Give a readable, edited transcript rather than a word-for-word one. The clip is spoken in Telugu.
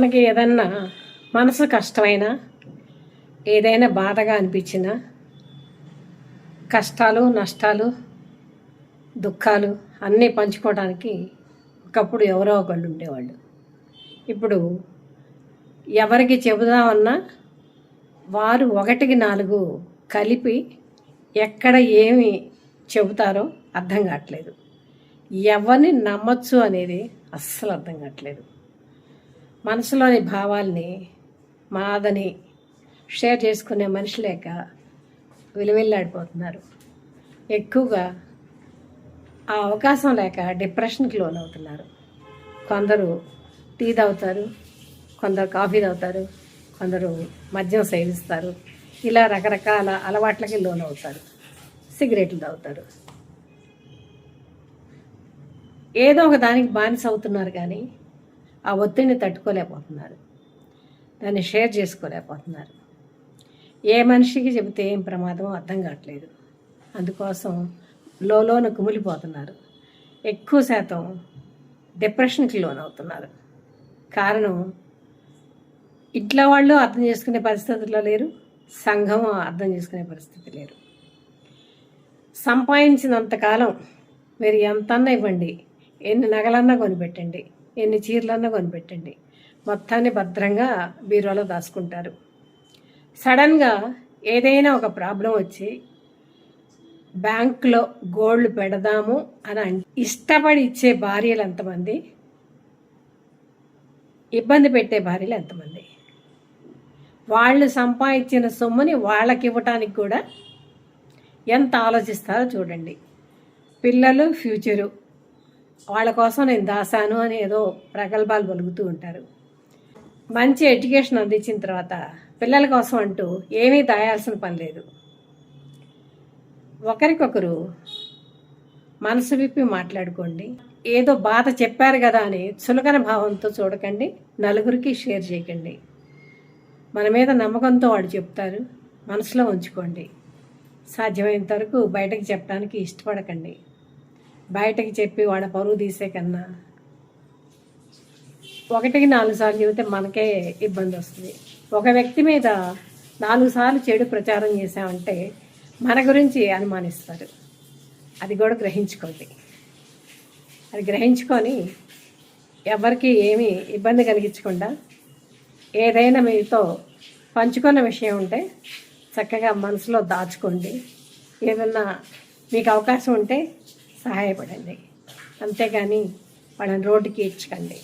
మనకి ఏదన్నా మనసు కష్టమైనా ఏదైనా బాధగా అనిపించినా కష్టాలు నష్టాలు దుఃఖాలు అన్నీ పంచుకోవడానికి ఒకప్పుడు ఎవరో ఒకళ్ళు ఉండేవాళ్ళు. ఇప్పుడు ఎవరికి చెబుదామన్నా వారు ఒకటికి నాలుగు కలిపి ఎక్కడ ఏమి చెబుతారో అర్థం కావట్లేదు. ఎవరిని నమ్మచ్చు అనేది అస్సలు అర్థం కావట్లేదు. మనసులోని భావాల్ని మాదని షేర్ చేసుకునే మనిషి లేక విలువెల్లాడిపోతున్నారు. ఎక్కువగా ఆ అవకాశం లేక డిప్రెషన్కి లోనవుతున్నారు. కొందరు టీ తాగుతారు, కొందరు కాఫీ తాగుతారు, కొందరు మద్యం సేవిస్తారు. ఇలా రకరకాల అలవాట్లకి లోనవుతారు. సిగరెట్లు తాగుతారు. ఏదో ఒక దానికి బానిస అవుతున్నారు, కానీ ఆ ఒత్తిడిని తట్టుకోలేకపోతున్నారు. దాన్ని షేర్ చేసుకోలేకపోతున్నారు. ఏ మనిషికి చెబితే ఏం ప్రమాదమో అర్థం కావట్లేదు. అందుకోసం లోన కుమిలిపోతున్నారు. ఎక్కువ శాతం డిప్రెషన్కి లోనవుతున్నారు. కారణం ఇంట్లో వాళ్ళు అర్థం చేసుకునే పరిస్థితుల్లో లేరు, సంఘం అర్థం చేసుకునే పరిస్థితి లేరు. సంపాదించినంతకాలం మీరు ఎంతన్నా ఇవ్వండి, ఎన్ని నగలన్నా కొనిపెట్టండి, ఎన్ని చీరలన్నా కొనిపెట్టండి, మొత్తాన్ని భద్రంగా బీరువాలో దాచుకుంటారు. సడన్గా ఏదైనా ఒక ప్రాబ్లం వచ్చి బ్యాంకులో గోల్డ్ పెడదాము అని ఇష్టపడి ఇచ్చే భార్యలు ఎంతమంది, ఇబ్బంది పెట్టే భార్యలు ఎంతమంది. వాళ్ళు సంపాదించిన సొమ్ముని వాళ్ళకి ఇవ్వటానికి కూడా ఎంత ఆలోచిస్తారో చూడండి. పిల్లలు ఫ్యూచరు, వాళ్ళ కోసం నేను దాసాను అని ఏదో ప్రగల్భాలు పలుకుతూ ఉంటారు. మంచి ఎడ్యుకేషన్ అందించిన తర్వాత పిల్లల కోసం అంటూ ఏమీ దాయాల్సిన పని లేదు. ఒకరికొకరు మనసు విప్పి మాట్లాడుకోండి. ఏదో బాధ చెప్పారు కదా అని చులకన భావంతో చూడకండి. నలుగురికి షేర్ చేయకండి. మన మీద నమ్మకంతో వాడు చెప్తారు, మనసులో ఉంచుకోండి. సాధ్యమైనంత వరకు బయటకు చెప్పడానికి ఇష్టపడకండి. బయటకు చెప్పి వాడ పరువు తీసే కన్నా ఒకటికి 4 సార్లు చెబితే మనకే ఇబ్బంది వస్తుంది. ఒక వ్యక్తి మీద 4 సార్లు చెడు ప్రచారం చేసామంటే మన గురించి అనుమానిస్తారు. అది కూడా గ్రహించుకోండి. అది గ్రహించుకొని ఎవరికి ఏమీ ఇబ్బంది కలిగించకుండా ఏదైనా మీతో పంచుకున్న విషయం ఉంటే చక్కగా మనసులో దాచుకోండి. ఏదన్నా మీకు అవకాశం ఉంటే సహాయపడండి. అంతేగాని వాళ్ళని రోడ్డుకి ఈడ్చకండి.